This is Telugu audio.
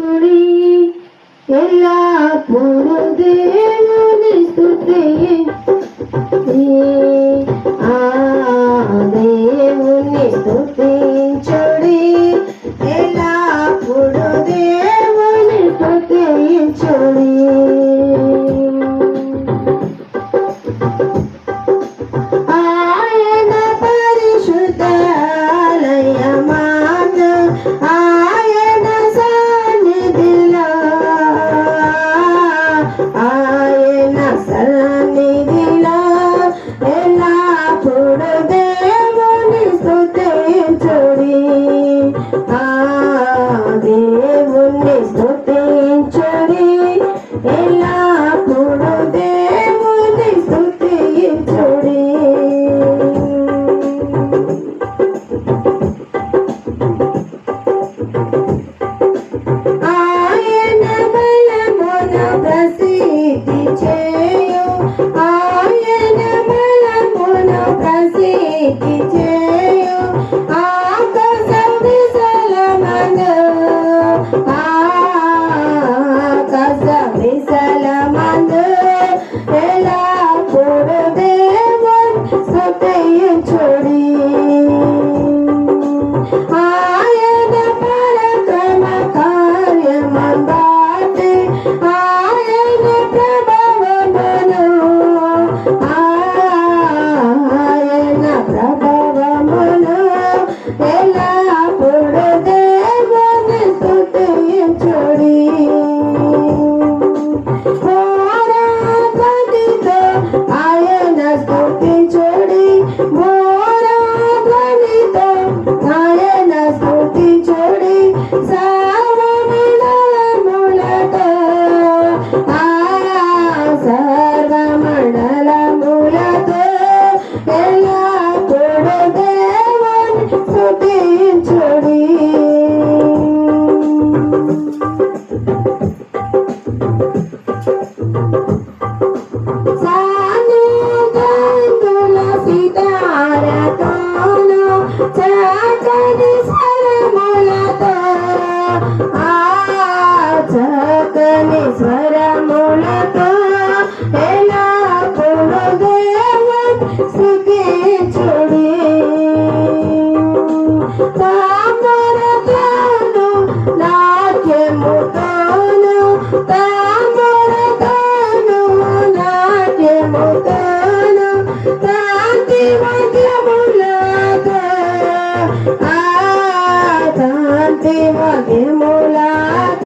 స్తుతించుడి ఎల్లప్పుడూ దేవుని స్తుతించుడి ఆ దేవుని స్తుతించుడి ఎల్లప్పుడూ దేవుని స్తుతించుడి ఆయన పరిశుద్ధాలయమందు ఆయన సన్నిధిలో ఎల్లప్పుడూ దేవుని స్తుతించుడి ఆ దేవుని స్తుతించుడి ఎల్లప్పుడూ దేవుని స్తుతించుడి ఆయన బలమును ప్రసిద్ధి చేయు ఆయన బలమును ప్రసిద్ధి చేయు ఆకాశ విశాలమందు ఆకాశ విశాలమందు ఎల్లప్పుడూ దేవుని స్తుతించుడి ఆయన పరాక్రమ కార్యమును బట్టి ఆయన ప్రభావమును ఎల్లప్పుడూ దేవుని స్తుతించుడి ధ్వనితో ఆయన స్తుతించుడి ధ్వనితో ఆయన స్తుతించుడి సర్వమండలములతో సర్వమండలములతో ఎల్లప్పుడూ దేవుని స్తుతించుడి సానుగంధుల సితారతోను చక్కని స్వరములతో చక్కని స్వరములతో ఎల్లప్పుడూ దేవుని స్తుతించుడి తామరతోను నాట్యముతోను